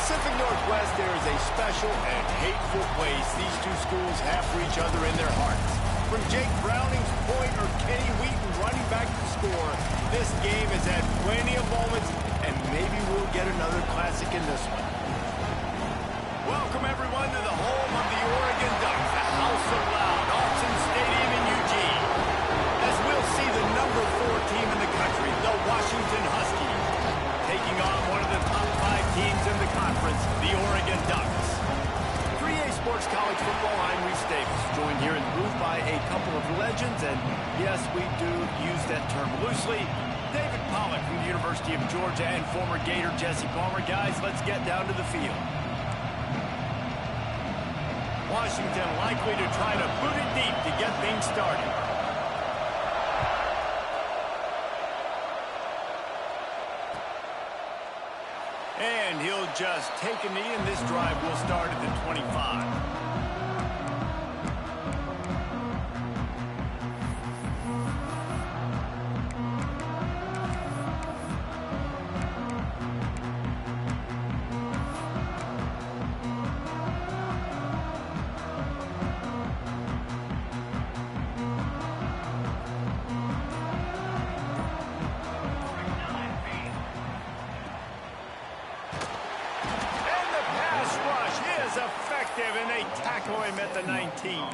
Pacific Northwest, there is a special and hateful place these two schools have for each other in their hearts. From Jake Browning's point or Kenny Wheaton running back to score, this game has had plenty of moments, and maybe we'll get another classic in this one. Welcome, everyone, to the home of the Oregon Ducks, the House of Loud, Autzen Stadium in Eugene. As we'll see the number 4 team in the country, the Washington Huskies, taking on one of the top 5 teams in the conference, the Oregon Ducks. 3A Sports College Football, I'm Reese Davis, joined here in the booth by a couple of legends, and yes, we do use that term loosely. David Pollack from the University of Georgia and former Gator Jesse Palmer. Guys, let's get down to the field. Washington likely to try to boot it deep to get things started. And he'll just take a knee, and this drive will start at the 25. And they tackle him at the 19.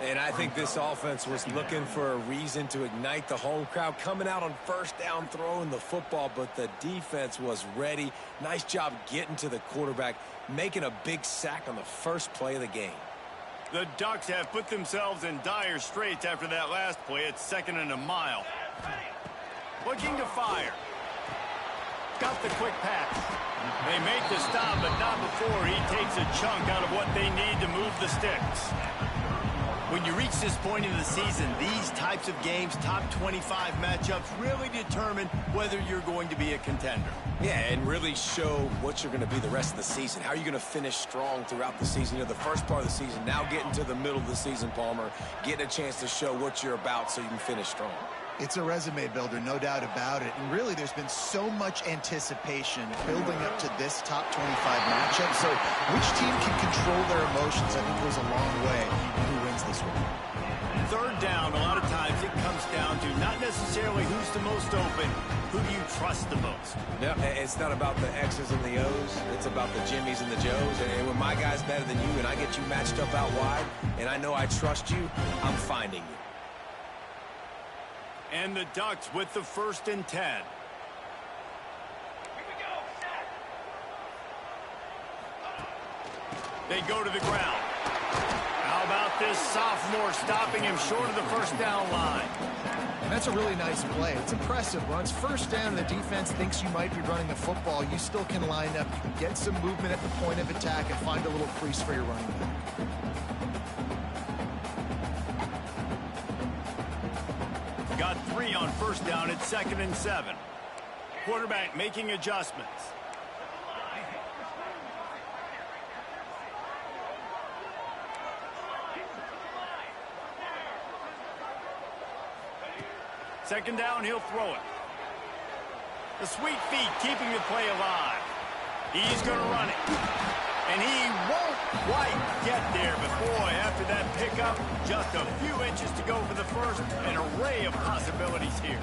And I think this offense was looking for a reason to ignite the home crowd, coming out on first down, throwing the football, but the defense was ready. Nice job getting to the quarterback, making a big sack on the first play of the game. The Ducks have put themselves in dire straits after that last play. It's 2nd and a mile. Looking to fire. Got the quick pass. They make the stop, but not before he takes a chunk out of what they need to move the sticks. When you reach this point in the season, these types of games, top 25 matchups, really determine whether you're going to be a contender. Yeah, and really show what you're going to be the rest of the season. How are you going to finish strong throughout the season? You know, the first part of the season, now getting to the middle of the season, Palmer, getting a chance to show what you're about so you can finish strong. It's a resume builder, no doubt about it. And really, there's been so much anticipation building up to this top 25 matchup. So which team can control their emotions, I think, goes a long way in who wins this one. 3rd down, a lot of times it comes down to not necessarily who's the most open, who do you trust the most? Yeah, it's not about the X's and the O's. It's about the Jimmies and the Joes. And when my guy's better than you and I get you matched up out wide, and I know I trust you, I'm finding you. And the Ducks with the 1st and 10. They go to the ground. How about this sophomore stopping him short of the 1st down line? That's a really nice play. It's impressive. Once 1st down, the defense thinks you might be running the football. You still can line up, you can get some movement at the point of attack, and find a little crease for your running back. Got 3 on 1st down at 2nd and 7. Quarterback making adjustments. Second down, he'll throw it. The sweet feet keeping the play alive. He's going to run it. And he won't quite get there, but boy, after that pickup, just a few inches to go for the first. An array of possibilities here.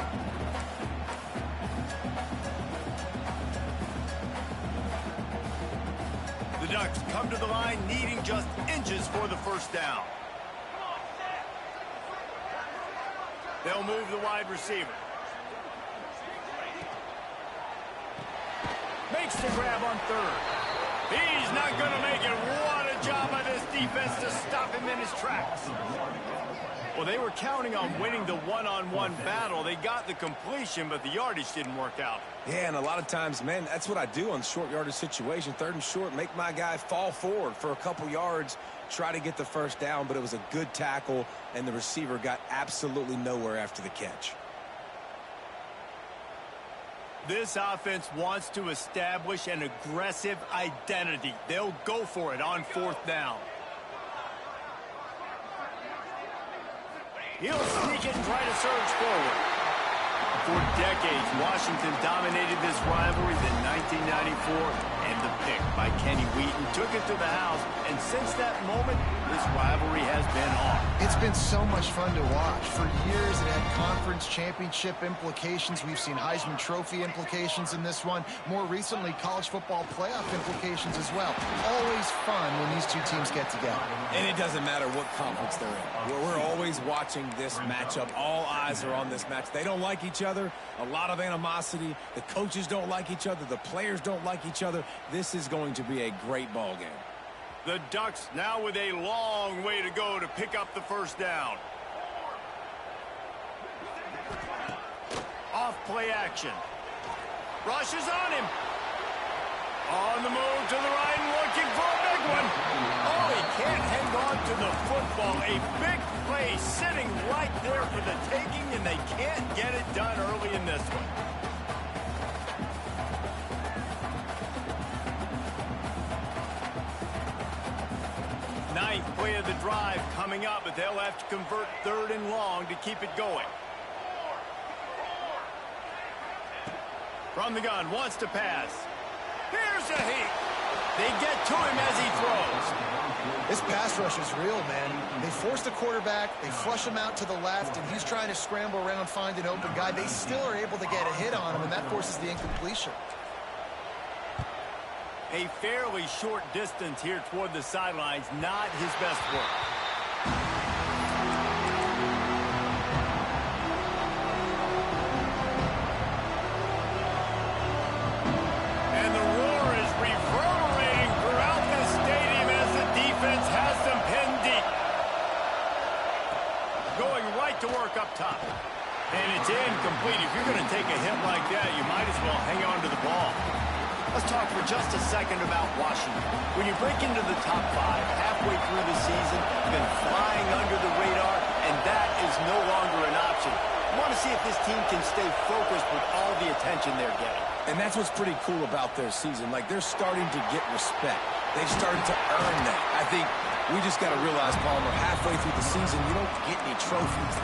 The Ducks come to the line needing just inches for the 1st down. They'll move the wide receiver. Makes the grab on 3rd. He's not going to make it. What a job by this defense to stop him in his tracks. Well, they were counting on winning the one-on-one battle. They got the completion, but the yardage didn't work out. Yeah, and a lot of times, man, that's what I do on short yardage situation. 3rd and short, make my guy fall forward for a couple yards, try to get the 1st down, but it was a good tackle, and the receiver got absolutely nowhere after the catch. This offense wants to establish an aggressive identity. They'll go for it on 4th down. He'll sneak it and try to surge forward. For decades, Washington dominated this rivalry. Then 1994, And the pick by Kenny Wheaton took it to the house, and since that moment, this rivalry has been on. It's been so much fun to watch. For years, it had conference championship implications. We've seen Heisman Trophy implications in this one. More recently, college football playoff implications as well. Always fun when these two teams get together. And it doesn't matter what conference they're in. We're always watching this matchup. All eyes are on this match. They don't like each other. A lot of animosity. The coaches don't like each other. The players don't like each other. This is going to be a great ball game. The Ducks now with a long way to go to pick up the first down. Off play action. Rushes on him. On the move to the right and looking for a big one. Oh, he can't hang on to the football. A big play sitting right there for the taking, and they can't get it done early in this one. Ninth play of the drive coming up, but they'll have to convert 3rd and long to keep it going. From the gun, wants to pass. Here's a heat. They get to him as he throws. This pass rush is real, man. They force the quarterback, they flush him out to the left, and he's trying to scramble around, find an open guy. They still are able to get a hit on him, and that forces the incompletion. A fairly short distance here toward the sidelines, not his best work. And the roar is reverberating throughout the stadium as the defense has them pinned deep. Going right to work up top. And it's incomplete. If you're going to take a hit like that, you might as well hang on to the ball. Let's talk for just a second about Washington. When you break into the top 5 halfway through the season, you've been flying under the radar, and that is no longer an option. You want to see if this team can stay focused with all the attention they're getting. And that's what's pretty cool about their season. Like, they're starting to get respect. They've started to earn that. I think we just got to realize, Palmer, halfway through the season, you don't get any trophies.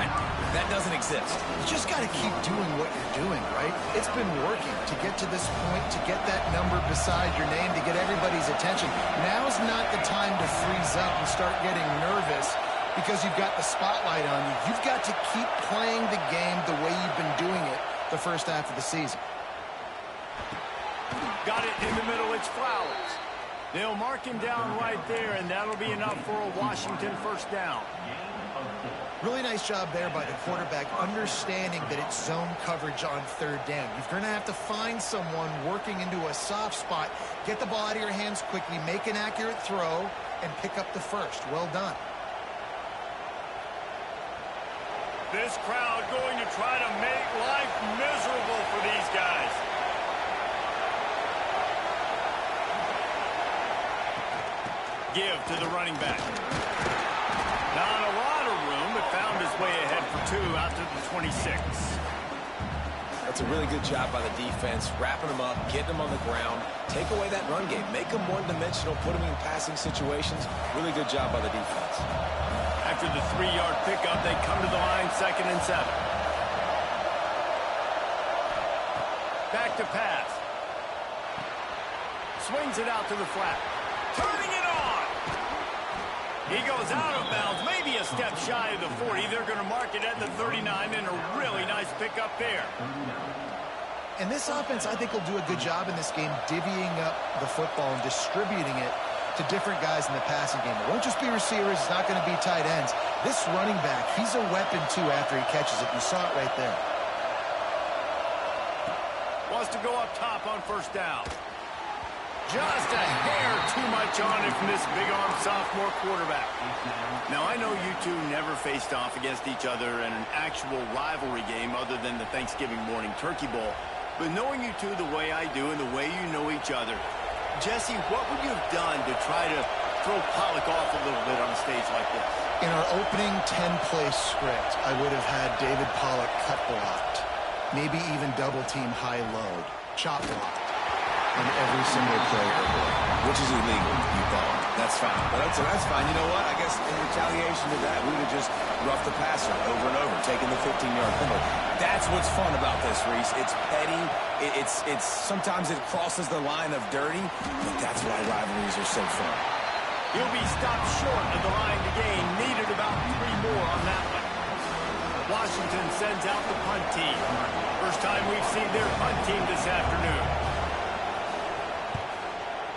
That doesn't exist. You just got to keep doing what you're doing, right? It's been working to get to this point, to get that number beside your name, to get everybody's attention. Now's not the time to freeze up and start getting nervous because you've got the spotlight on you. You've got to keep playing the game the way you've been doing it the first half of the season. Got it in the middle, it's Flowers. They'll mark him down right there, and that'll be enough for a Washington first down. Really nice job there by the quarterback, understanding that it's zone coverage on 3rd down. You're going to have to find someone working into a soft spot, get the ball out of your hands quickly, make an accurate throw, and pick up the first. Well done. This crowd going to try to make life miserable for these guys. Give to the running back. Not a lot of room, but found his way ahead for 2 out to the 26. That's a really good job by the defense, wrapping them up, getting them on the ground, take away that run game, make them one-dimensional, put them in passing situations. Really good job by the defense. After the 3-yard pickup, they come to the line, 2nd and 7. Back to pass. Swings it out to the flat. Turning it on. He goes out of bounds, maybe a step shy of the 40. They're going to mark it at the 39, and a really nice pickup there. And this offense, I think, will do a good job in this game divvying up the football and distributing it to different guys in the passing game. It won't just be receivers. It's not going to be tight ends. This running back, he's a weapon, too, after he catches it. You saw it right there. Wants to go up top on first down. Just a hair too much on it from this big-arm sophomore quarterback. Now, I know you two never faced off against each other in an actual rivalry game other than the Thanksgiving morning Turkey Bowl. But knowing you two the way I do and the way you know each other, Jesse, what would you have done to try to throw Pollock off a little bit on a stage like this? In our opening 10-play script, I would have had David Pollock cut blocked, maybe even double-team high-load, chop blocked. on every single play or more. Which is illegal, you call it. That's fine. But that's fine. You know what? I guess in retaliation to that, we would have just roughed the passer over and over, taking the 15-yard penalty. That's what's fun about this, Reese. It's petty. It's sometimes it crosses the line of dirty, but that's why rivalries are so fun. He'll be stopped short of the line to gain. Needed about 3 more on that one. Washington sends out the punt team. First time we've seen their punt team this afternoon.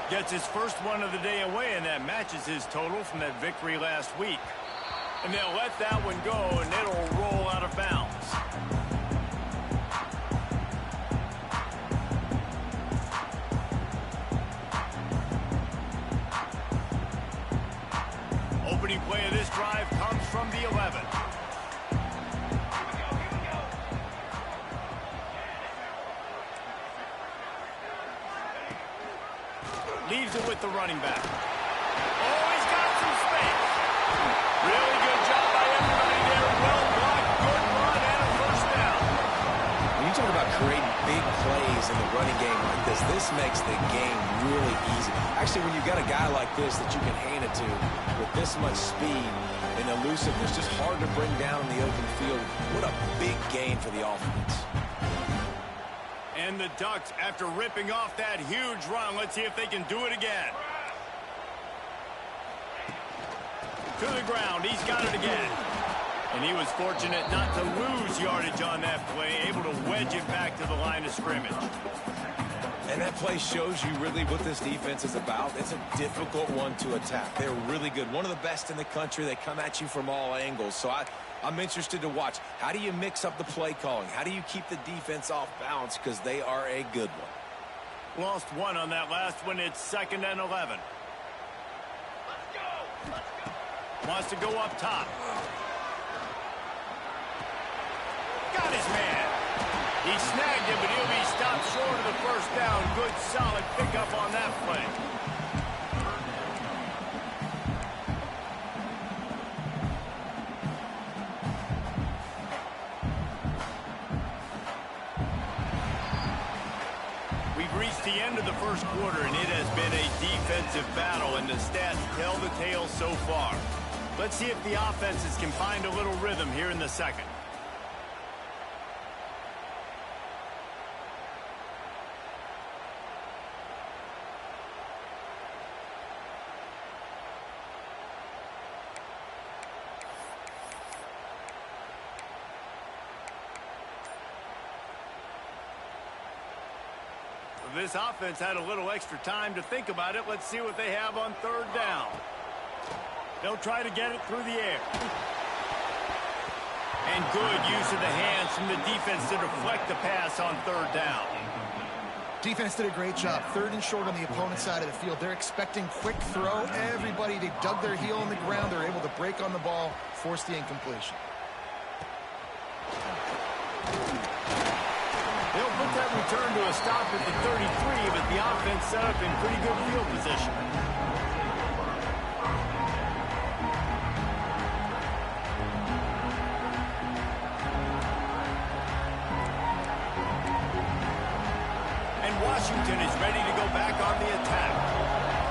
Gets his first one of the day away, and that matches his total from that victory last week. And they'll let that one go, and it'll roll out of bounds. Opening play of this drive comes from the 11. Leaves it with the running back. Oh, he's got some space. Really good job by everybody there. Well blocked, good run, and a first down. When you talk about creating big plays in the running game like this makes the game really easy. Actually, when you've got a guy like this that you can hand it to with this much speed and elusiveness, just hard to bring down in the open field, what a big gain for the offense. And the Ducks, after ripping off that huge run, let's see if they can do it again. To the ground, he's got it again. And he was fortunate not to lose yardage on that play, able to wedge it back to the line of scrimmage. And that play shows you really what this defense is about. It's a difficult one to attack. They're really good. One of the best in the country. They come at you from all angles. So I'm interested to watch. How do you mix up the play calling? How do you keep the defense off balance? Because they are a good one. Lost one on that last one. It's 2nd and 11. Wants to go up top. Got his man. He snagged him, but he'll be stopped short of the first down. Good, solid pickup on that play. We've reached the end of the first quarter, and it has been a defensive battle, and the stats tell the tale so far. Let's see if the offenses can find a little rhythm here in the second. This offense had a little extra time to think about it. Let's see what they have on 3rd down. They'll try to get it through the air. And good use of the hands from the defense to deflect the pass on 3rd down. Defense did a great job. 3rd and short on the opponent's side of the field. They're expecting quick throw. Everybody, they dug their heel in the ground. They're able to break on the ball, force the incompletion. They'll put that return to a stop at the 33, but the offense set up in pretty good field position. And Washington is ready to go back on the attack.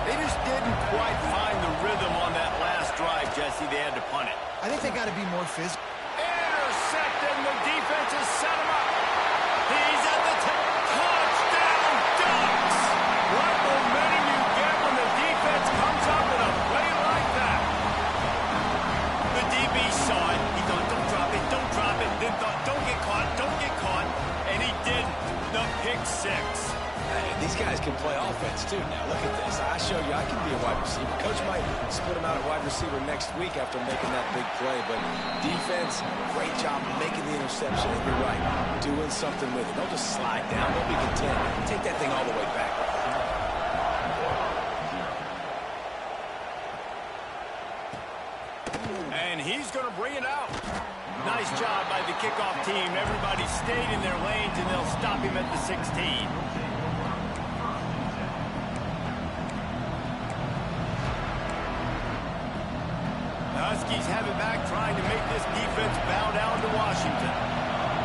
They just didn't quite find the rhythm on that last drive, Jesse. They had to punt it. I think they got to be more physical. Intercepted, and the defense has set him up. He's at the touchdown, Ducks! What momentum you get when the defense comes up in a play like that. The DB saw it. He thought, don't drop it, don't drop it. Then thought, don't get caught. And he did the pick six. Hey, these guys can play offense, too. Now, look at this. I show you I can be a wide receiver. Coach might split him out at wide receiver next week after making that big play. But defense, great job making the interception. And you're right, doing something with it. Don't just slide down. Don't be content. Take that thing all the way back. And he's going to bring it out. Nice job by the kickoff team. Everybody stayed in their lanes, and they'll stop him at the 16. The Huskies have it back, trying to make this defense bow down to Washington.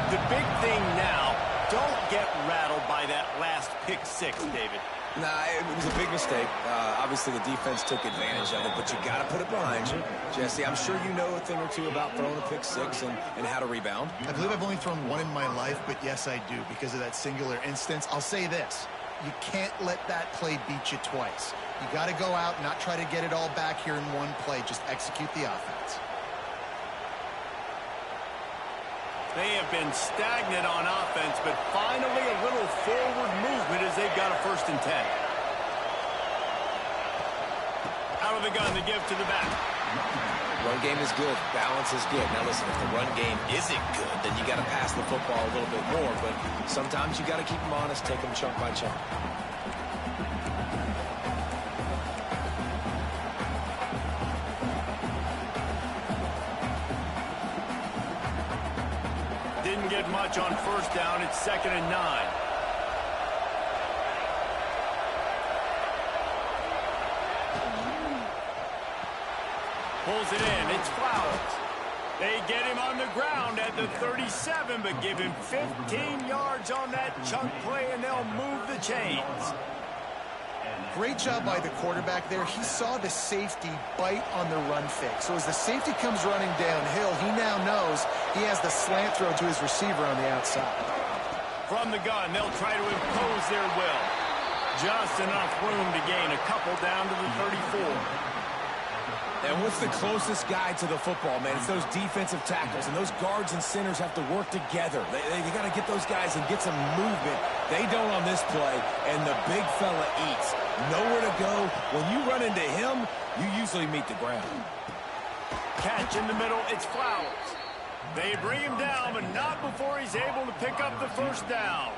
The big thing now, don't get rattled by that last pick six, David. Nah, it was a big mistake. Obviously, the defense took advantage of it, but you got to put it behind you. Jesse, I'm sure you know a thing or two about throwing a pick six and how to rebound. I believe I've only thrown one in my life, but yes, I do because of that singular instance. I'll say this. You can't let that play beat you twice. You got to go out and not try to get it all back here in one play. Just execute the offense. They have been stagnant on offense, but finally a little forward movement as they've got a 1st and 10. Out of the gun, the give to the back. Run game is good. Balance is good. Now listen, if the run game isn't good, then you got to pass the football a little bit more. But sometimes you got to keep them honest, take them chunk by chunk. Didn't get much on 1st down. It's 2nd and 9. Pulls it in. It's Flowers. They get him on the ground at the 37, but give him 15 yards on that chunk play, and they'll move the chains. Great job by the quarterback there. He saw the safety bite on the run fake. So as the safety comes running downhill, he now knows he has the slant throw to his receiver on the outside. From the gun, they'll try to impose their will. Just enough room to gain a couple down to the 34. And what's the closest guy to the football, man? It's those defensive tackles, and those guards and centers have to work together. They got to get those guys and get some movement. They don't on this play, and the big fella eats. Nowhere to go. When you run into him, you usually meet the ground. Catch in the middle, it's Flowers. They bring him down, but not before he's able to pick up the 1st down.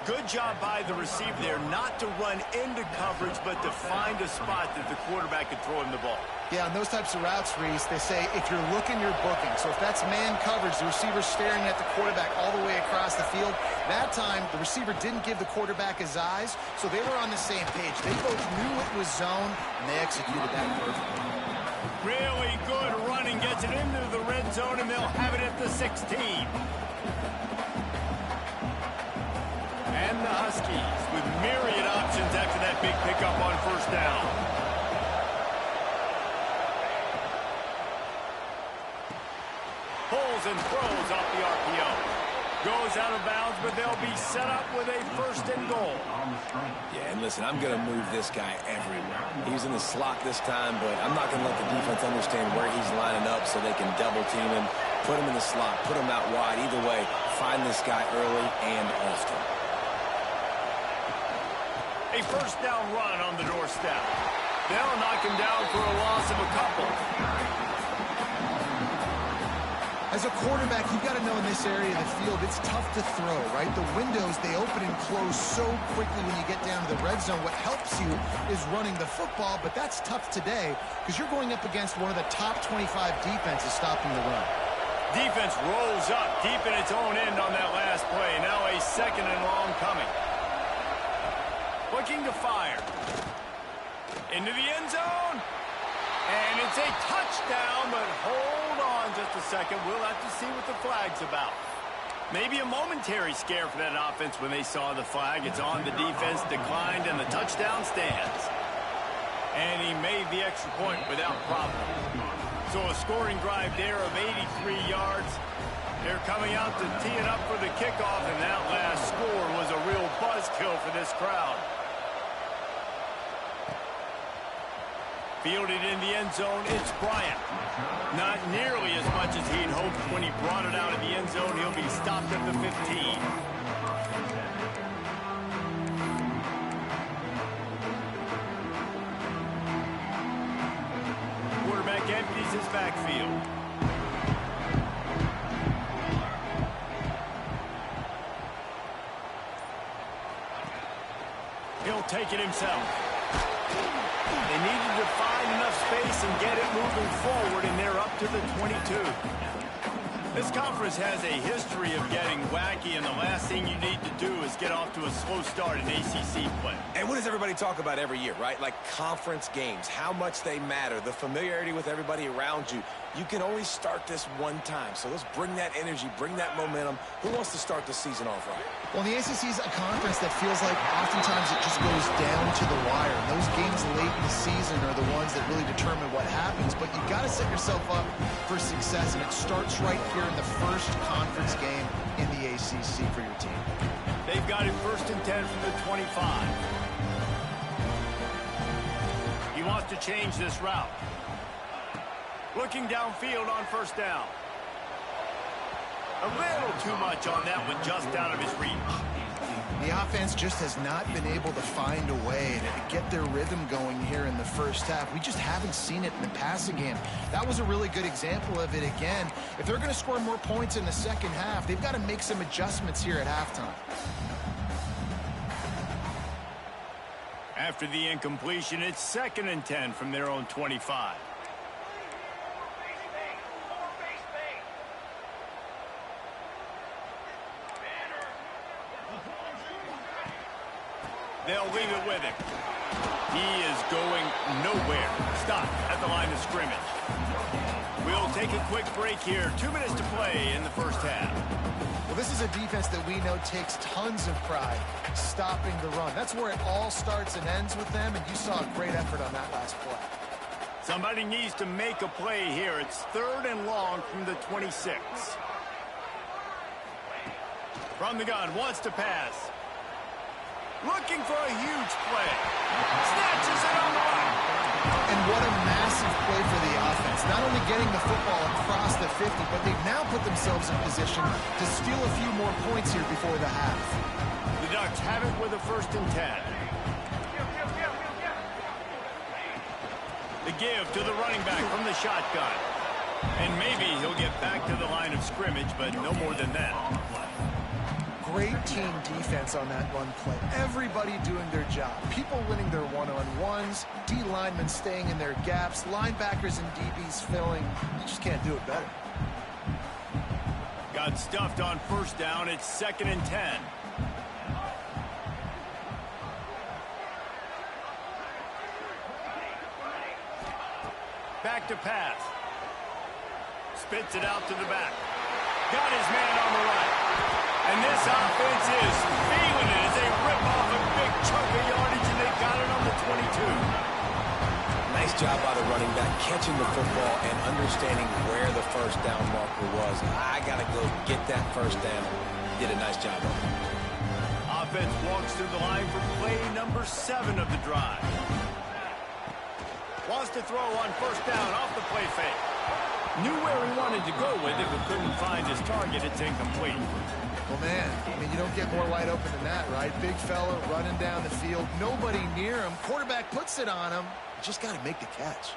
Good job by the receiver there, not to run into coverage, but to find a spot that the quarterback could throw him the ball. Yeah, on those types of routes, Reese, they say if you're looking, you're booking. So if that's man coverage, the receiver's staring at the quarterback all the way across the field. That time, the receiver didn't give the quarterback his eyes, so they were on the same page. They both knew it was zone, and they executed that perfectly. Really good running, gets it into the red zone, and they'll have it at the 16. And the Huskies with myriad options after that big pickup on 1st down. Pulls and throws off the RPO. Goes out of bounds, but they'll be set up with a 1st and goal. Yeah, and listen, I'm going to move this guy everywhere. He's in the slot this time, but I'm not going to let the defense understand where he's lining up so they can double team him, put him in the slot, put him out wide. Either way, find this guy early and often. A 1st down run on the doorstep. They'll knock him down for a loss of a couple. As a quarterback, you've got to know in this area of the field, it's tough to throw, right? The windows, they open and close so quickly when you get down to the red zone. What helps you is running the football, but that's tough today because you're going up against one of the top 25 defenses stopping the run. Defense rolls up deep in its own end on that last play. Now a 2nd and long coming. Looking to fire. Into the end zone. And it's a touchdown, but hold on just a second. We'll have to see what the flag's about. Maybe a momentary scare for that offense when they saw the flag. It's on the defense, declined, and the touchdown stands. And he made the extra point without problem. So a scoring drive there of 83 yards. They're coming out to tee it up for the kickoff, and that last score was a real buzzkill for this crowd. Fielded in the end zone, it's Bryant. Not nearly as much as he'd hoped when he brought it out of the end zone. He'll be stopped at the 15. Quarterback empties his backfield. He'll take it himself. They needed to find enough space and get it moving forward, and they're up to the 22. This conference has a history of getting wacky, and the last thing you need to do is get off to a slow start in ACC play. And what does everybody talk about every year, right? Like conference games, how much they matter, the familiarity with everybody around you. You can only start this one time, so let's bring that energy, bring that momentum. Who wants to start the season off right? Well, the ACC is a conference that feels like oftentimes it just goes down to the wire. And those games late in the season are the ones that really determine what happens. But you've got to set yourself up for success, and it starts right here in the first conference game in the ACC for your team. They've got it 1st and 10 from the 25. He wants to change this route. Looking downfield on 1st down. A little too much on that one, just out of his reach. The offense just has not been able to find a way to get their rhythm going here in the first half. We just haven't seen it in the passing game. That was a really good example of it again. If they're going to score more points in the second half, they've got to make some adjustments here at halftime. After the incompletion, it's 2nd and 10 from their own 25. They'll leave it with him. He is going nowhere. Stop at the line of scrimmage. We'll take a quick break here. 2 minutes to play in the first half. Well, this is a defense that we know takes tons of pride stopping the run. That's where it all starts and ends with them, and you saw a great effort on that last play. Somebody needs to make a play here. It's 3rd and long from the 26. From the gun, wants to pass. Looking for a huge play. Snatches it on the line. And what a massive play for the offense. Not only getting the football across the 50, but they've now put themselves in position to steal a few more points here before the half. The Ducks have it with a 1st and 10. The give to the running back from the shotgun. And maybe he'll get back to the line of scrimmage, but no more than that. Great team defense on that run play. Everybody doing their job. People winning their one-on-ones, D linemen staying in their gaps, linebackers and DBs filling. You just can't do it better. Got stuffed on 1st down. It's 2nd and 10. Back to pass. Spits it out to the back. Got his man on the right. And this offense is feeling it as they rip off a big chunk of yardage, and they got it on the 22. Nice job by the running back, catching the football and understanding where the 1st down marker was. I got to go get that 1st down. Did a nice job of it. Offense walks through the line for play number 7 of the drive. Wants to throw on 1st down off the play fake. Knew where he wanted to go with it, but couldn't find his target. It's incomplete. Well, man, I mean, you don't get more wide open than that, right? Big fella running down the field. Nobody near him. Quarterback puts it on him. Just got to make the catch.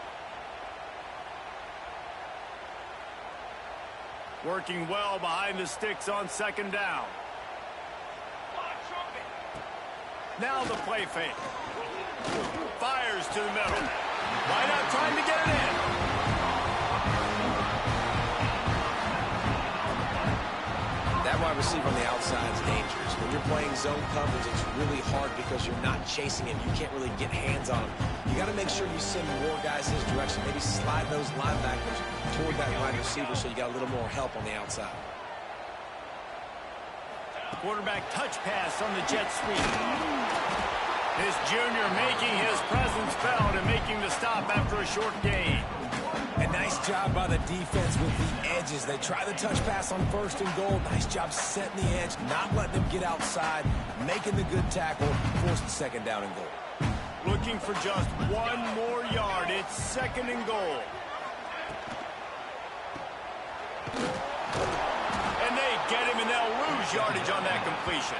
Working well behind the sticks on 2nd down. Now the play fake. Fires to the middle. Right out trying to get it in. That wide receiver on the outside is dangerous. When you're playing zone coverage, it's really hard because you're not chasing him. You can't really get hands on him. You got to make sure you send more guys his direction. Maybe slide those linebackers toward that wide receiver so you got a little more help on the outside. Quarterback touch pass on the jet sweep. This junior making his presence felt and making the stop after a short gain. A nice job by the defense with the edges. They try the touch pass on 1st and goal. Nice job setting the edge, not letting them get outside, making the good tackle, forcing 2nd down and goal. Looking for just 1 more yard. It's 2nd and goal. And they get him, and they'll lose yardage on that completion.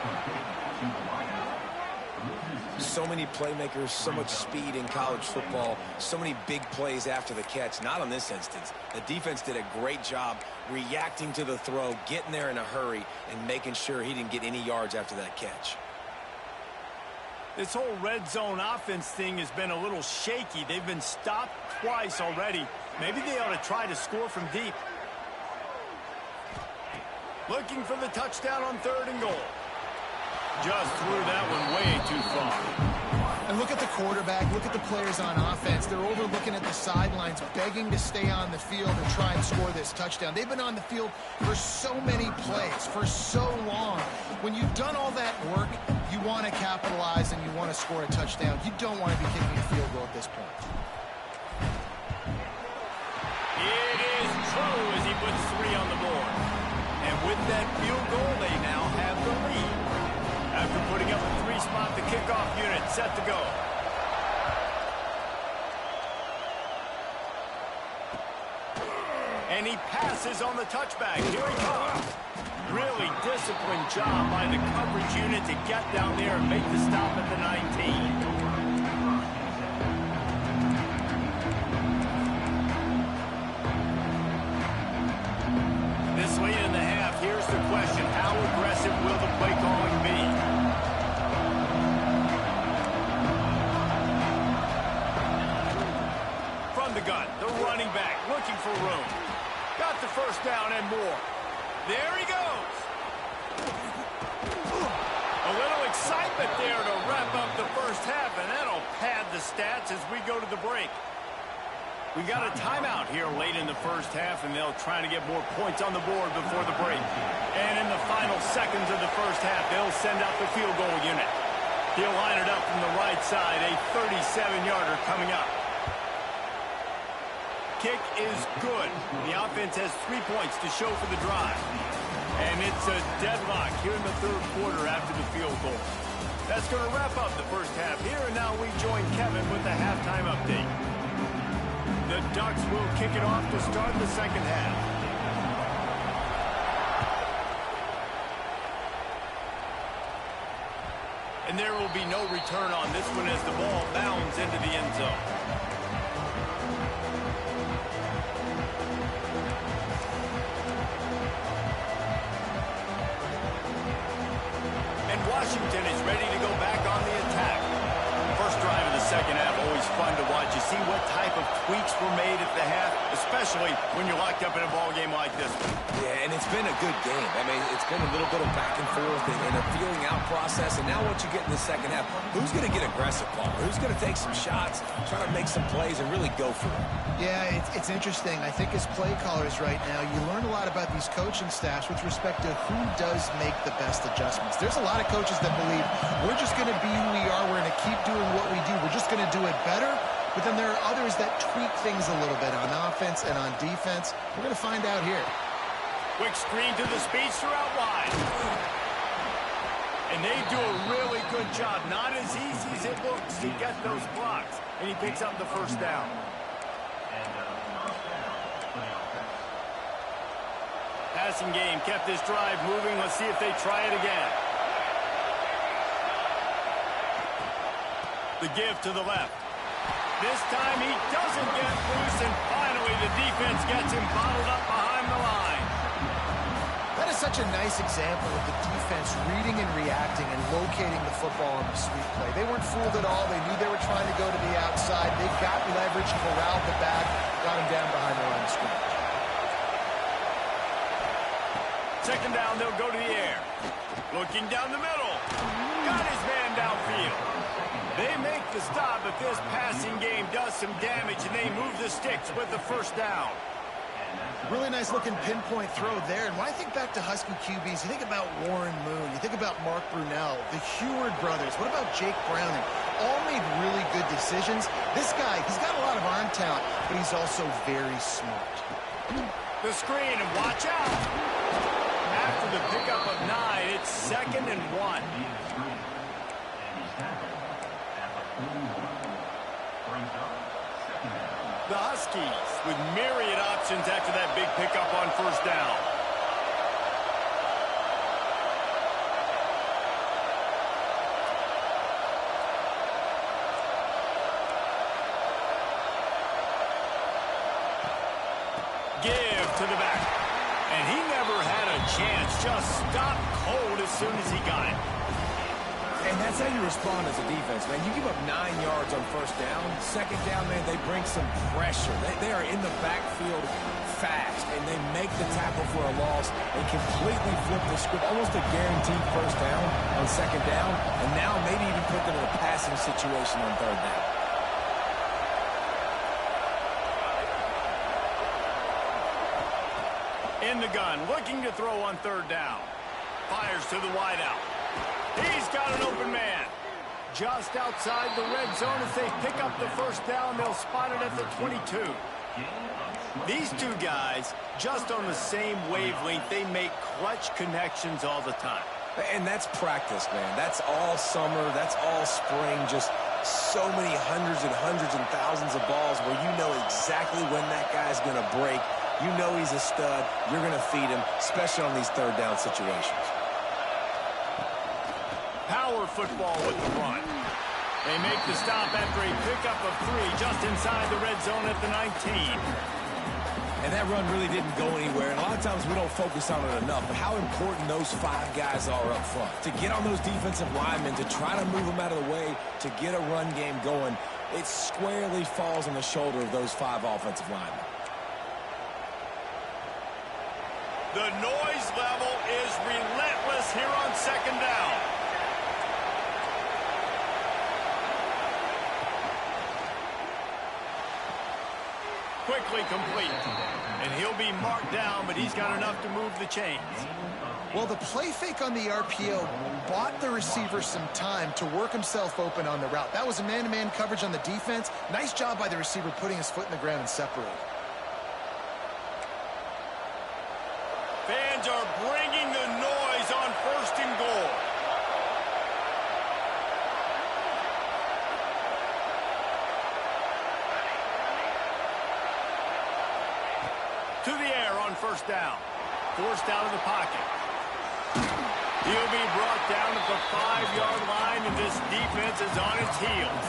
So many playmakers, so much speed in college football, so many big plays after the catch. Not on this instance. The defense did a great job reacting to the throw, getting there in a hurry, and making sure he didn't get any yards after that catch. This whole red zone offense thing has been a little shaky. They've been stopped twice already. Maybe they ought to try to score from deep. Looking for the touchdown on 3rd and goal. Just threw that one way too far. And look at the quarterback. Look at the players on offense. They're overlooking at the sidelines, begging to stay on the field and try and score this touchdown. They've been on the field for so many plays, for so long. When you've done all that work, you want to capitalize and you want to score a touchdown. You don't want to be kicking a field goal at this point. It is true as he puts 3 on the board. And with that field goal, they now have the lead. After putting up a 3-spot, the kickoff unit set to go. And he passes on the touchback. Here he comes. Really disciplined job by the coverage unit to get down there and make the stop at the 19. This late in the half, here's the question. How aggressive will the play calling be? From the gun, the running back looking for room. Got the first down and more. There he goes. A little excitement there to wrap up the first half, and that'll pad the stats as we go to the break. We got a timeout here late in the first half, and they'll try to get more points on the board before the break. And in the final seconds of the first half, they'll send out the field goal unit. He'll line it up from the right side, a 37-yarder coming up. Kick is good. The offense has 3 points to show for the drive. And it's a deadlock here in the third quarter after the field goal. That's going to wrap up the first half here, and now we join Kevin with the halftime update. The Ducks will kick it off to start the second half. And there will be no return on this one as the ball bounds into the end zone. And Washington is ready to go back on the attack. First drive of the second half, always fun to watch. You see what type of tweaks were made at the half, especially when you're locked up in a ball game like this one. Yeah, and it's been a good game. I mean, it's been a little bit of back and forth and a feeling out process. And now once you get in the second half, who's going to get aggressive, Paul? Who's going to take some shots, try to make some plays, and really go for it? Yeah, it's interesting. I think as play callers right now, you learn a lot about these coaching staffs with respect to who does make the best adjustments. There's a lot of coaches that believe we're just going to be who we are. We're going to keep doing what we do. We're just going to do it better. But then there are others that tweak things a little bit on offense and on defense. We're going to find out here. Quick screen to the speedster out wide. And they do a really good job. Not as easy as it looks to get those blocks. And he picks up the first down. Passing game kept this drive moving. Let's see if they try it again. The give to the left. This time he doesn't get loose, and finally the defense gets him bottled up behind the line. That is such a nice example of the defense reading and reacting and locating the football on the sweep play. They weren't fooled at all. They knew they were trying to go to the outside. They got leverage, corralled the back, got him down behind the line of scrimmage. Second down, they'll go to the air. Looking down the middle. Got his man downfield. They make the stop, but this passing game does some damage, and they move the sticks with the first down. Really nice looking pinpoint throw there. And when I think back to Husky QBs, you think about Warren Moon, you think about Mark Brunell, the Heward brothers. What about Jake Browning? All made really good decisions. This guy, he's got a lot of arm talent, but he's also very smart. The screen, and watch out. After the pickup of 9, it's 2nd and 1. The Huskies with myriad options after that big pickup on first down. Give to the back. And he never had a chance. Just stopped cold as soon as he got it. And that's how you respond as a defense, man. You give up 9 yards on first down. Second down, man, they bring some pressure. They are in the backfield fast, and they make the tackle for a loss and completely flip the script. Almost a guaranteed first down on second down, and now maybe even put them in a passing situation on third down. In the gun, looking to throw on third down. Fires to the wideout. He's got an open man. Just outside the red zone as they pick up the first down. They'll spot it at the 22. These two guys, just on the same wavelength, they make clutch connections all the time. And that's practice, man. That's all summer. That's all spring. Just so many hundreds and thousands of balls where you know exactly when that guy's going to break. You know he's a stud. You're going to feed him, especially on these third down situations. Power football with the run. They make the stop after a pickup of 3 just inside the red zone at the 19. And that run really didn't go anywhere. And a lot of times we don't focus on it enough. But how important those 5 guys are up front. To get on those defensive linemen, to try to move them out of the way, to get a run game going, it squarely falls on the shoulder of those 5 offensive linemen. The noise level is relentless here on second down. Quickly complete. And he'll be marked down, but he's got enough to move the chains. Well, the play fake on the RPO bought the receiver some time to work himself open on the route. That was a man-to-man coverage on the defense. Nice job by the receiver putting his foot in the ground and separating. Fans are bringing the noise on first and goal. To the air on first down. Forced out of the pocket. He'll be brought down at the 5-yard line, and this defense is on its heels.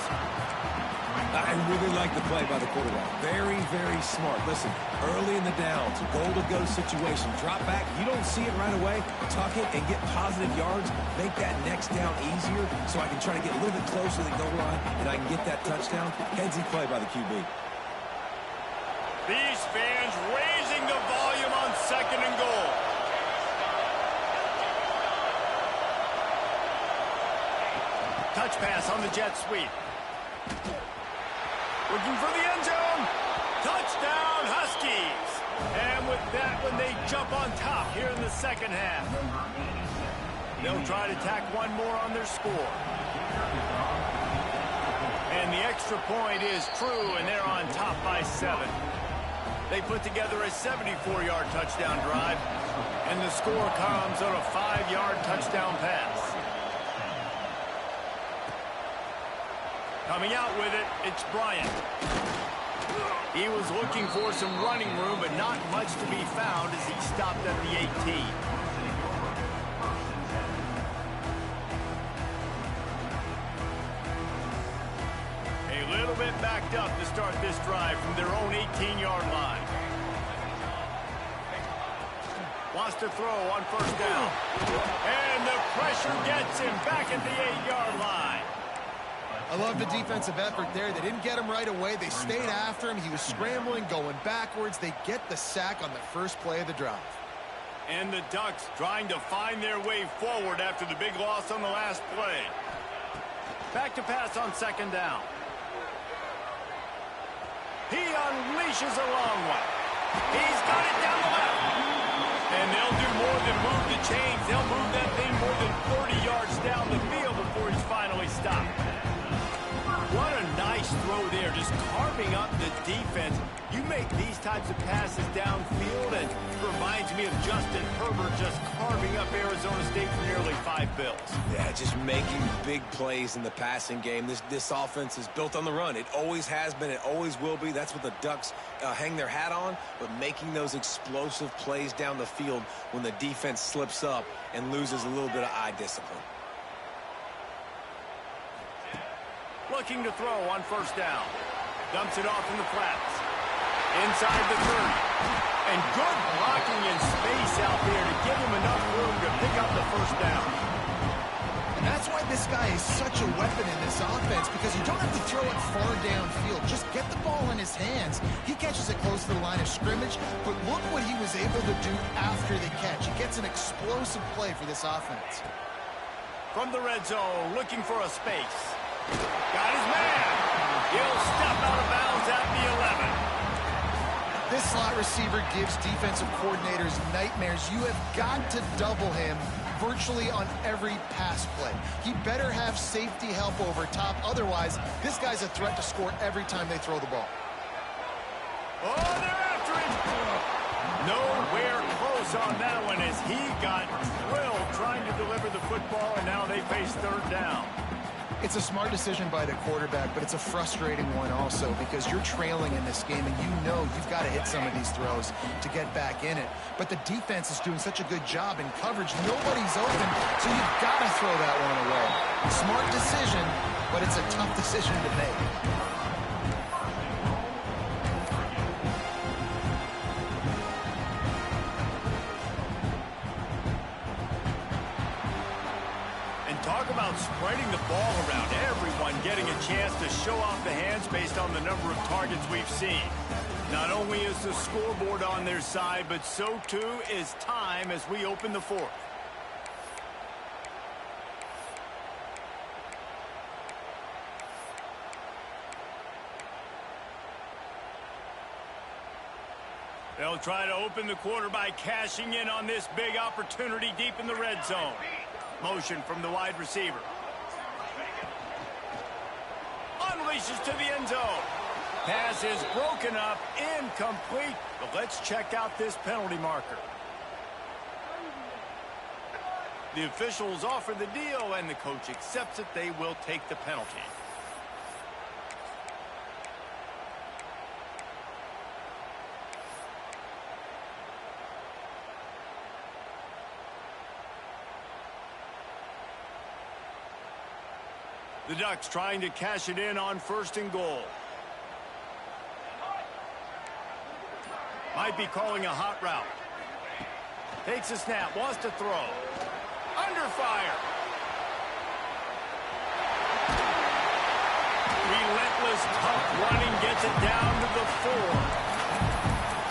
I really like the play by the quarterback. Very, very smart. Listen, early in the downs, goal-to-go situation. Drop back. You don't see it right away. Tuck it and get positive yards. Make that next down easier so I can try to get a little bit closer to the goal line and I can get that touchdown. Headsy play by the QB. These fans raising the volume on second and goal. Touch pass on the jet sweep. Looking for the end zone. Touchdown, Huskies. And with that one, they jump on top here in the second half. They'll try to tack one more on their score. And the extra point is true, and they're on top by 7. They put together a 74-yard touchdown drive, and the score comes on a 5-yard touchdown pass. Coming out with it, it's Bryant. He was looking for some running room, but not much to be found as he stopped at the 18. A little bit backed up to start this drive from their own 18-yard line. Wants to throw on first down. And the pressure gets him back at the 8-yard line. I love the defensive effort there. They didn't get him right away. They stayed after him. He was scrambling, going backwards. They get the sack on the first play of the drive. And the Ducks trying to find their way forward after the big loss on the last play. Back to pass on second down. He unleashes a long one. He's got it down the left. And they'll do more than move the chains. They'll move that thing more than 30 yards down the field before he's finally stopped. What a nice throw there, just carving up the defense. You make these types of passes downfield, and it reminds me of Justin Herbert just carving up Arizona State for nearly 5 bills. Yeah, just making big plays in the passing game. This offense is built on the run. It always has been. It always will be. That's what the Ducks hang their hat on, but making those explosive plays down the field when the defense slips up and loses a little bit of eye discipline. Looking to throw on first down. Dumps it off in the flats. Inside the 30. And good blocking in space out there to give him enough room to pick up the first down. That's why this guy is such a weapon in this offense, because you don't have to throw it far downfield. Just get the ball in his hands. He catches it close to the line of scrimmage, but look what he was able to do after the catch. He gets an explosive play for this offense. From the red zone, looking for a space. Got his man. He'll step out of bounds at the 11. This slot receiver gives defensive coordinators nightmares. You have got to double him virtually on every pass play. He better have safety help over top. Otherwise, this guy's a threat to score every time they throw the ball. Oh, they're after him. Nowhere close on that one as he got drilled trying to deliver the football, and now they face third down. It's a smart decision by the quarterback, but it's a frustrating one also because you're trailing in this game and you know you've got to hit some of these throws to get back in it. But the defense is doing such a good job in coverage. Nobody's open, so you've got to throw that one away. Smart decision, but it's a tough decision to make. Talk about spreading the ball around, everyone getting a chance to show off the hands based on the number of targets we've seen. Not only is the scoreboard on their side, but so too is time as we open the fourth. They'll try to open the quarter by cashing in on this big opportunity deep in the red zone. Motion from the wide receiver. Unleashes to the end zone. Pass is broken up, incomplete. But let's check out this penalty marker. The officials offer the deal, and the coach accepts it. They will take the penalty. The Ducks trying to cash it in on 1st and goal. Might be calling a hot route. Takes a snap, wants to throw. Under fire. Relentless, tough running, gets it down to the 4.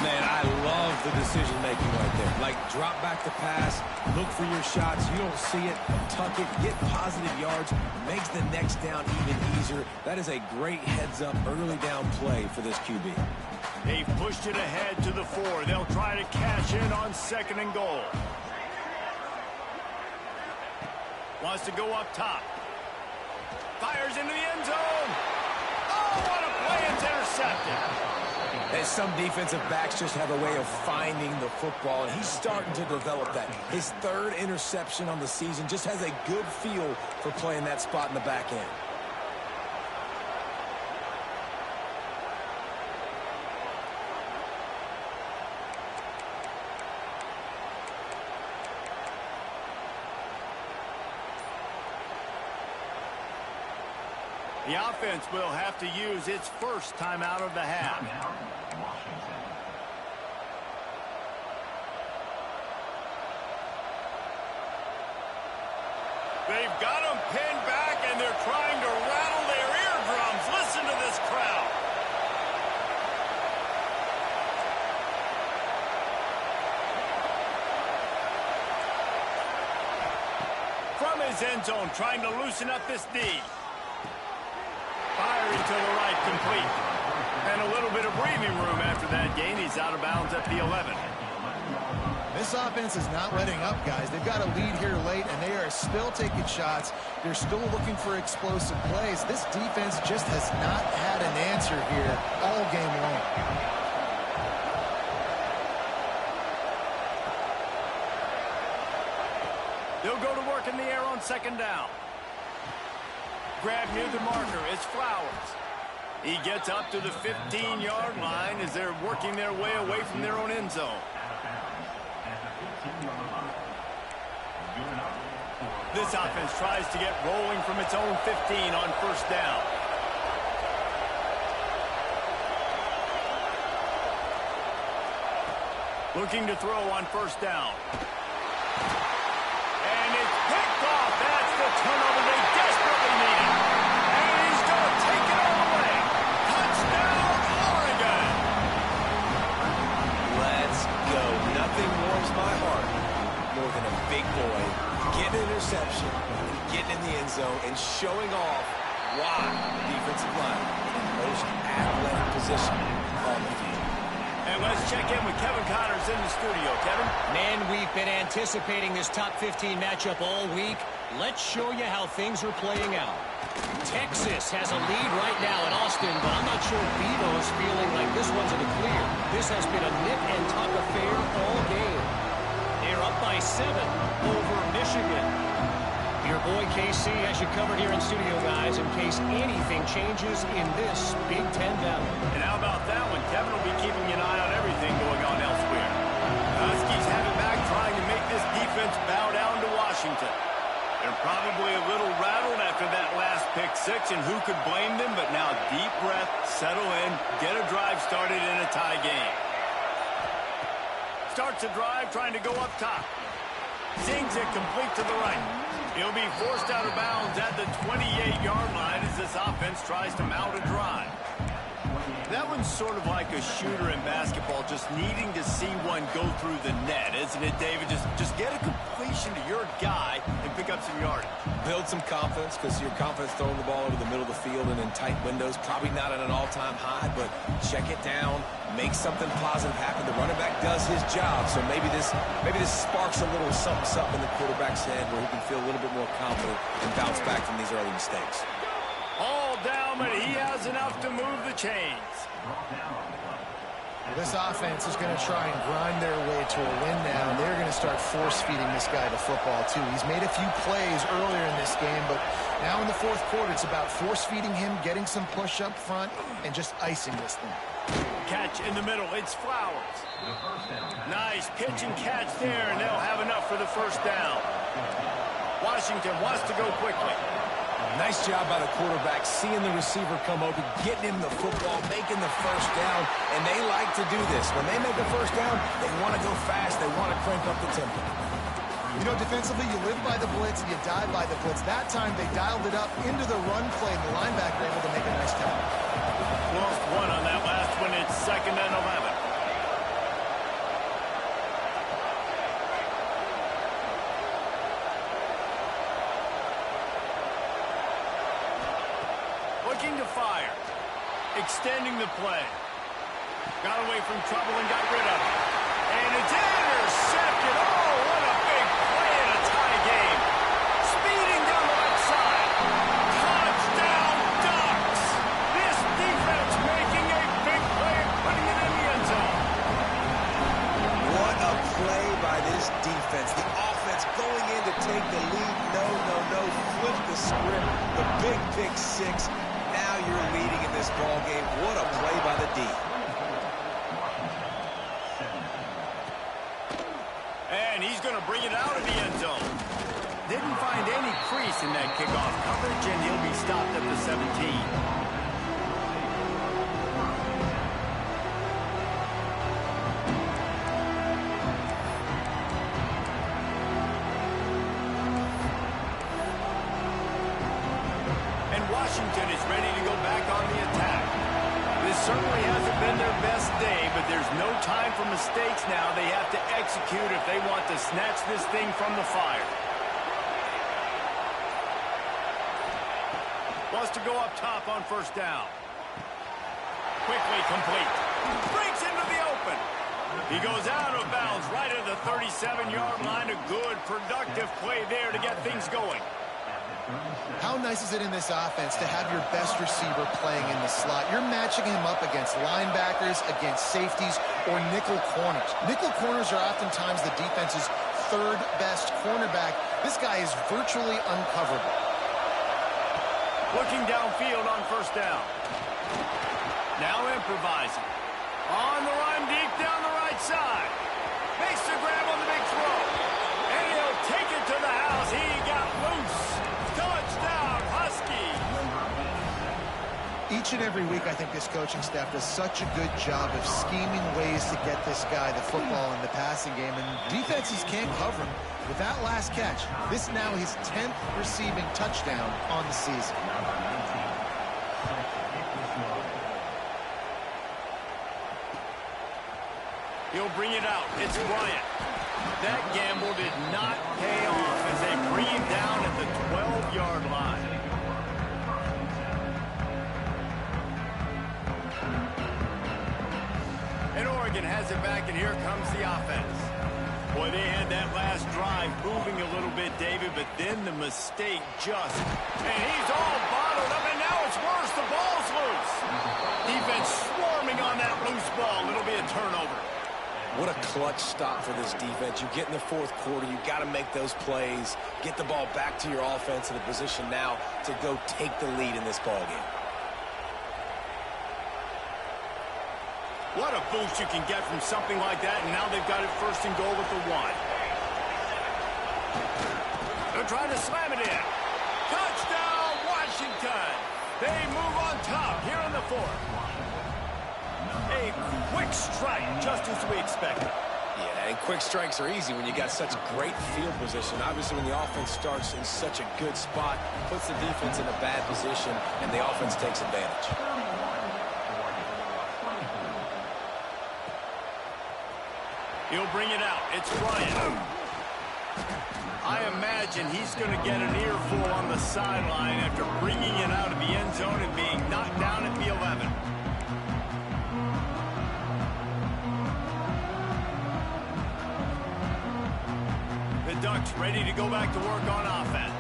Man, I love the decision-making right there. Like, drop back the pass, look for your shots. You don't see it, tuck it, get positive yards, makes the next down even easier. That is a great heads-up, early down play for this QB. They've pushed it ahead to the 4. They'll try to cash in on 2nd and goal. Wants to go up top. Fires into the end zone. Oh, what a play. It's intercepted. And some defensive backs just have a way of finding the football, and he's starting to develop that. His 3rd interception on the season, just has a good feel for playing that spot in the back end. The offense will have to use its first timeout of the half. They've got them pinned back, and they're trying to rattle their eardrums. Listen to this crowd. From his end zone, trying to loosen up this D. Firing to the right, complete. And a little bit of breathing room after that gain. He's out of bounds at the 11. This offense is not letting up, guys. They've got a lead here late, and they are still taking shots. They're still looking for explosive plays. This defense just has not had an answer here all game long. They'll go to work in the air on 2nd down. Grab near the marker. It's Flowers. He gets up to the 15-yard line as they're working their way away from their own end zone. This offense tries to get rolling from its own 15 on 1st down. Looking to throw on 1st down. And it's picked off. That's the turnover. reception, getting in the end zone, and showing off why the defensive line is the most athletic position on the field. And let's check in with Kevin Connors in the studio. Kevin? Man, we've been anticipating this top 15 matchup all week. Let's show you how things are playing out. Texas has a lead right now in Austin, but I'm not sure Bevo's feeling like this one's in the clear. This has been a nip and tuck affair all game. They're up by 7 over Michigan. Your boy KC has you covered here in studio, guys, in case anything changes in this Big Ten battle. And how about that one? Kevin will be keeping an eye on everything going on elsewhere. Huskies have it back, trying to make this defense bow down to Washington. They're probably a little rattled after that last pick six, and who could blame them? But now deep breath, settle in, get a drive started in a tie game. Starts a drive trying to go up top. Zings it complete to the right. He'll be forced out of bounds at the 28-yard line as this offense tries to mount a drive. That one's sort of like a shooter in basketball, just needing to see one go through the net, isn't it, David? Just get a completion to your guy and pick up some yardage. Build some confidence, because your confidence throwing the ball over the middle of the field and in tight windows, probably not at an all-time high, but check it down, make something positive happen. The running back does his job, so maybe this sparks a little something in the quarterback's head where he can feel a little bit more confident and bounce back from these early mistakes. All down, but he has enough to move the chains. This offense is going to try and grind their way to a win now. They're going to start force-feeding this guy the football, too. He's made a few plays earlier in this game, but now in the fourth quarter, it's about force-feeding him, getting some push up front, and just icing this thing. Catch in the middle. It's Flowers. Nice pitch and catch there, and they'll have enough for the first down. Washington wants to go quickly. Nice job by the quarterback, seeing the receiver come open, getting him the football, making the first down, and they like to do this. When they make a first down, they want to go fast. They want to crank up the tempo. You know, defensively, you live by the blitz and you die by the blitz. That time, they dialed it up into the run play, and the linebacker able to make a nice tackle. Lost one on that last one. It's 2nd and 11. Looking to fire. Extending the play. Got away from trouble and got rid of it. And it's intercepted. Oh, what a big play in a tie game. Speeding down the right side. Touchdown Ducks. This defense making a big play and putting it in the end zone. What a play by this defense. The offense going in to take the lead. No. Flip the script. The big pick six. Now you're leading in this ball game. What a play by the D. And he's going to bring it out of the end zone. Didn't find any crease in that kickoff coverage, and he'll be stopped at the 17. Washington is ready to go back on the attack. This certainly hasn't been their best day, but there's no time for mistakes now. They have to execute if they want to snatch this thing from the fire. Wants to go up top on first down. Quickly complete. Breaks into the open. He goes out of bounds right at the 37-yard line. A good, productive play there to get things going. How nice is it in this offense to have your best receiver playing in the slot? You're matching him up against linebackers, against safeties, or nickel corners. Nickel corners are oftentimes the defense's third best cornerback. This guy is virtually uncoverable. Looking downfield on first down. Now improvising. On the run deep down the right side. Makes the grab on the big throw. And he'll take it to the house. He got loose. Touchdown, Husky. Each and every week, I think this coaching staff does such a good job of scheming ways to get this guy the football in the passing game, and defenses can't cover him. With that last catch, this now his 10th receiving touchdown on the season. He'll bring it out. It's Bryant. That gamble did not pay off as they bring him down it back, and here comes the offense. Boy, they had that last drive moving a little bit, David, but then the mistake just... And he's all bottled up, and now it's worse. The ball's loose. Defense swarming on that loose ball. It'll be a turnover. What a clutch stop for this defense. You get in the fourth quarter, you got to make those plays, get the ball back to your offense in a position now to go take the lead in this ballgame. What a boost you can get from something like that, and now they've got it first and goal with the 1. They're trying to slam it in. Touchdown, Washington! They move on top here in the 4th. A quick strike, just as we expected. Yeah, and quick strikes are easy when you got such great field position. Obviously, when the offense starts in such a good spot, puts the defense in a bad position, and the offense takes advantage. He'll bring it out. It's Bryant. I imagine he's going to get an earful on the sideline after bringing it out of the end zone and being knocked down at the 11. Ducks ready to go back to work on offense.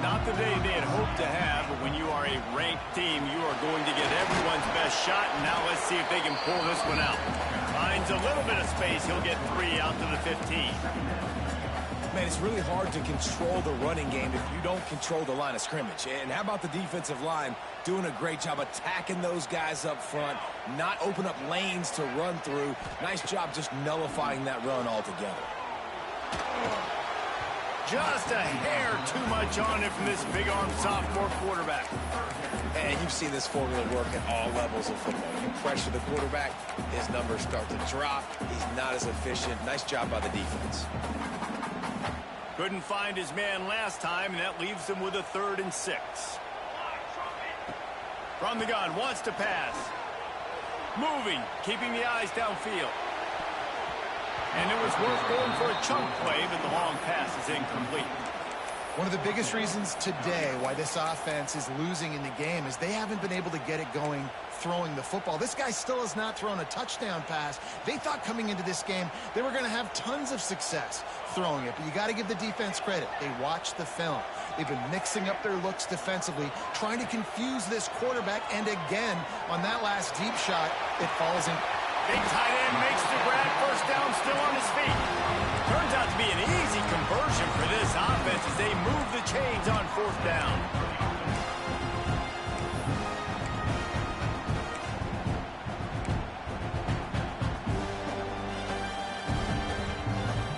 Not the day they had hoped to have, but when you are a ranked team, you are going to get everyone's best shot, and now let's see if they can pull this one out. Finds a little bit of space. He'll get 3 out to the 15. Man, it's really hard to control the running game if you don't control the line of scrimmage. And how about the defensive line doing a great job attacking those guys up front, not open up lanes to run through. Nice job just nullifying that run altogether. Just a hair too much on it from this big-armed sophomore quarterback. And you've seen this formula work at all levels of football. You pressure the quarterback, his numbers start to drop. He's not as efficient. Nice job by the defense. Couldn't find his man last time, and that leaves him with a 3rd and 6. From the gun, wants to pass. Moving, keeping the eyes downfield. And it was worth going for a chunk play, but the long pass is incomplete. One of the biggest reasons today why this offense is losing in the game is they haven't been able to get it going throwing the football. This guy still has not thrown a touchdown pass. They thought coming into this game they were going to have tons of success throwing it, but you got to give the defense credit. They watched the film. They've been mixing up their looks defensively, trying to confuse this quarterback, and again, on that last deep shot, it falls in. Big tight end makes the grab, first down, still on his feet. Turns out to be an easy conversion for this offense as they move the chains on 4th down.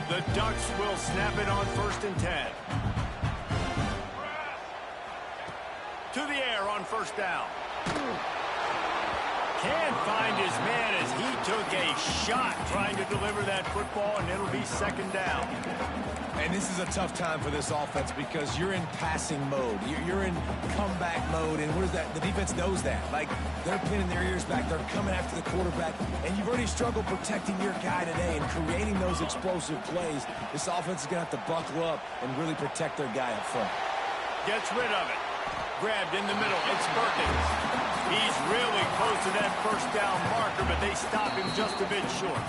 The Ducks will snap it on 1st and 10. To the air on 1st down. Can't find his man as he took a shot trying to deliver that football, and it'll be 2nd down. And this is a tough time for this offense because you're in passing mode. You're in comeback mode, and where's that? The defense knows that. Like, they're pinning their ears back. They're coming after the quarterback, and you've already struggled protecting your guy today and creating those explosive plays. This offense is going to have to buckle up and really protect their guy up front. Gets rid of it. Grabbed in the middle. It's Perkins. He's really close to that 1st down marker, but they stop him just a bit short.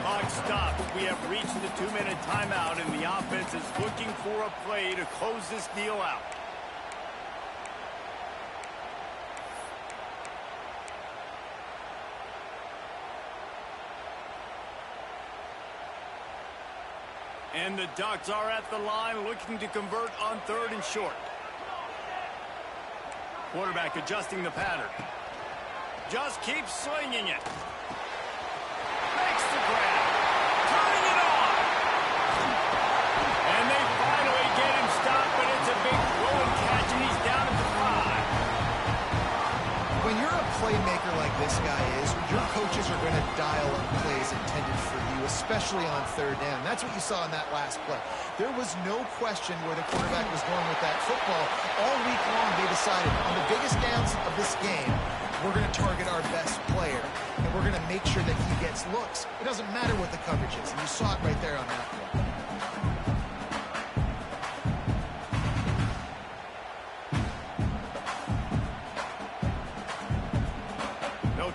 Clock stops. We have reached the 2-minute timeout, and the offense is looking for a play to close this deal out. And the Ducks are at the line looking to convert on 3rd and short. Quarterback adjusting the pattern. Just keeps slinging it. Makes the grab. Turning it on. And they finally get him stopped, but it's a big throw and catch, and he's down at the 5. When you're a playmaker like this guy is, your coaches are going to dial up plays intended for you, especially on 3rd down. That's what you saw in that last play. There was no question where the quarterback was going with that football. All week long, they decided on the biggest downs of this game, we're going to target our best player, and we're going to make sure that he gets looks. It doesn't matter what the coverage is, and you saw it right there on that play.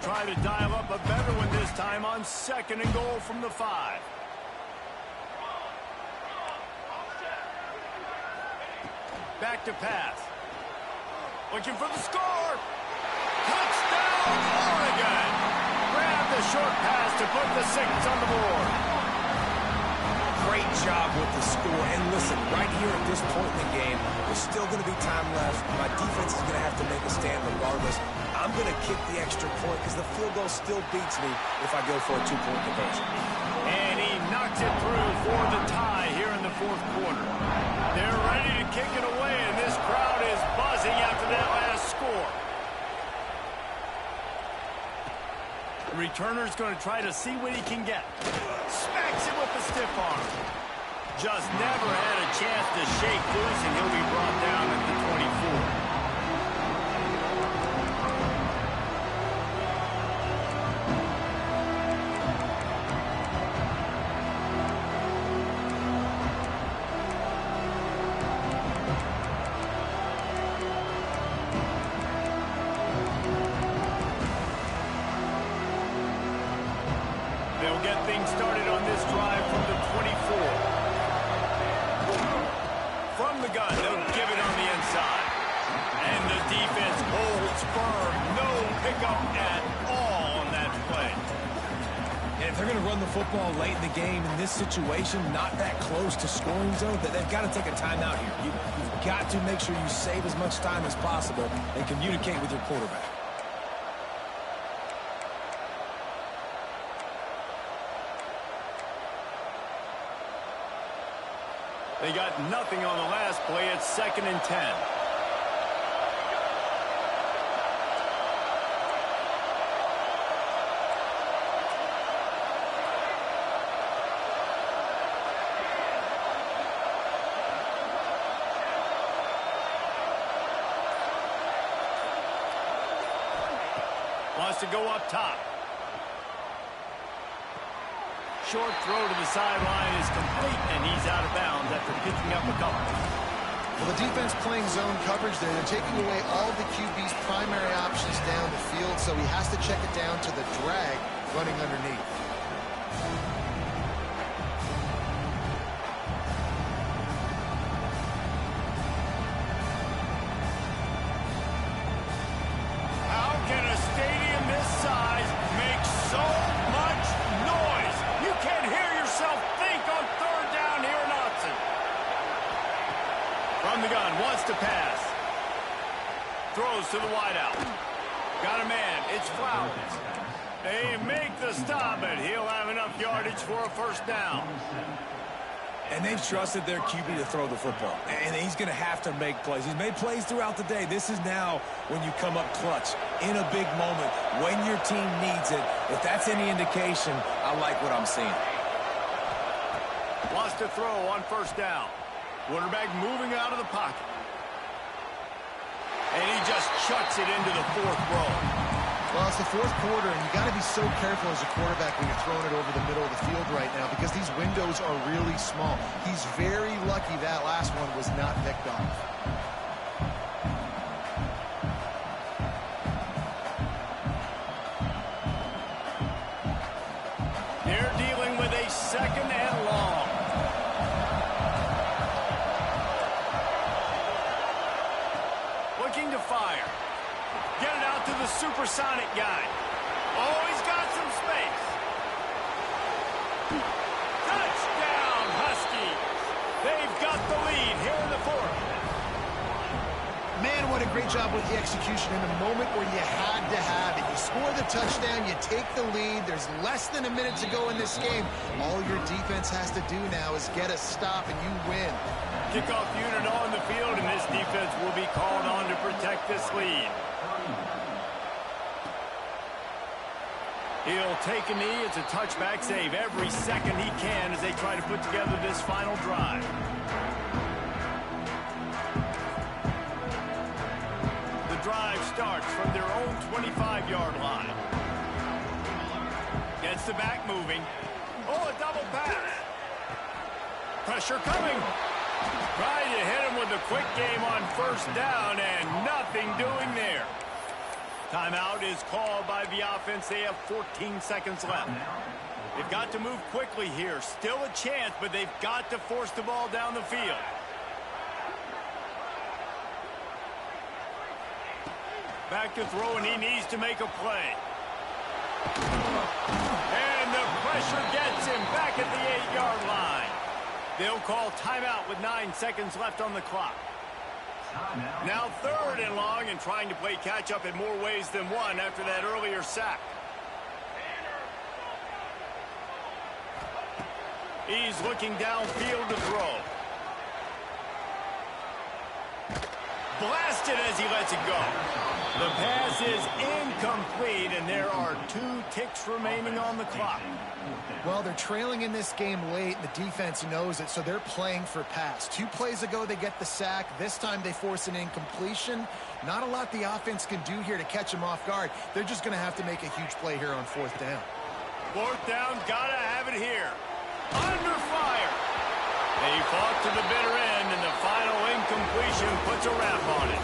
They'll try to dial up a better one this time on 2nd and goal from the 5. Back to pass. Looking for the score. Touchdown, Oregon! Grab the short pass to put the 6 on the board. Great job with the score. And listen, right here at this point in the game, there's still going to be time left. My defense is going to have to make a stand regardless. I'm going to kick the extra point because the field goal still beats me if I go for a 2-point conversion. And he knocks it through for the tie here in the 4th quarter. They're ready to kick it away, and this crowd is buzzing after that last score. The returner's going to try to see what he can get. Smacks it with the stiff arm. Just never had a chance to shake loose, and he'll be brought down at the 24. They'll get things started on this drive from the 24. From the gun, they'll give it on the inside. And the defense holds firm. No pickup at all on that play. And if they're going to run the football late in the game in this situation, not that close to scoring zone, they've got to take a timeout here. You've got to make sure you save as much time as possible and communicate with your quarterback. They got nothing on the last play. It's 2nd and 10. Wants to go up top. Short throw to the sideline is complete, and he's out of bounds after picking up a couple. Well, the defense playing zone coverage there. They're taking away all the QB's primary options down the field, so he has to check it down to the drag running underneath. How can a stadium this size make so much noise? You can't hear yourself think on 3rd down here in Austin. From the gun, wants to pass. Throws to the wideout. Got a man, it's Flowers. They make the stop, and he'll have enough yardage for a 1st down. And they've trusted their QB to throw the football. And he's going to have to make plays. He's made plays throughout the day. This is now when you come up clutch in a big moment when your team needs it. If that's any indication, I like what I'm seeing. Wants to throw on 1st down. Quarterback moving out of the pocket. And he just chucks it into the 4th row. Well, it's the 4th quarter, and you got to be so careful as a quarterback when you're throwing it over the middle of the field right now because these windows are really small. He's very lucky that last one was not picked off. They're dealing with a 2nd and long. Looking to fire. Get it out to the supersonic guy. Oh, he's got some space. Touchdown, Huskies. They've got the lead here in the 4th. Man, what a great job with the execution in the moment where you had to have it. You score the touchdown, you take the lead. There's less than a minute to go in this game. All your defense has to do now is get a stop, and you win. Kickoff unit on the field, and this defense will be called on to protect this lead. He'll take a knee. It's a touchback save every second he can as they try to put together this final drive. The drive starts from their own 25-yard line. Gets the back moving. Oh, a double pass. Pressure coming. Trying to hit him with a quick game on 1st down, and nothing doing there. Timeout is called by the offense. They have 14 seconds left. They've got to move quickly here. Still a chance, but they've got to force the ball down the field. Back to throw, and he needs to make a play. And the pressure gets him back at the 8-yard line. They'll call timeout with 9 seconds left on the clock. Now 3rd and long, and trying to play catch-up in more ways than one after that earlier sack. He's looking downfield to throw. Blasted as he lets it go. The pass is incomplete, and there are 2 ticks remaining on the clock. Well, they're trailing in this game late, and the defense knows it, so they're playing for pass. 2 plays ago, they get the sack. This time, they force an incompletion. Not a lot the offense can do here to catch them off guard. They're just going to have to make a huge play here on 4th down. 4th down, gotta have it here. Under fire. They fought to the bitter end, and the final incompletion puts a wrap on it.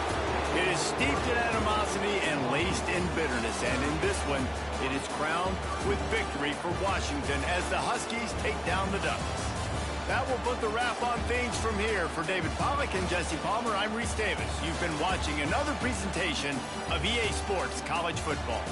It is steeped in animosity and laced in bitterness, and in this one, it is crowned with victory for Washington as the Huskies take down the Ducks. That will put the wrap on things from here. For David Pollack and Jesse Palmer, I'm Reese Davis. You've been watching another presentation of EA Sports College Football.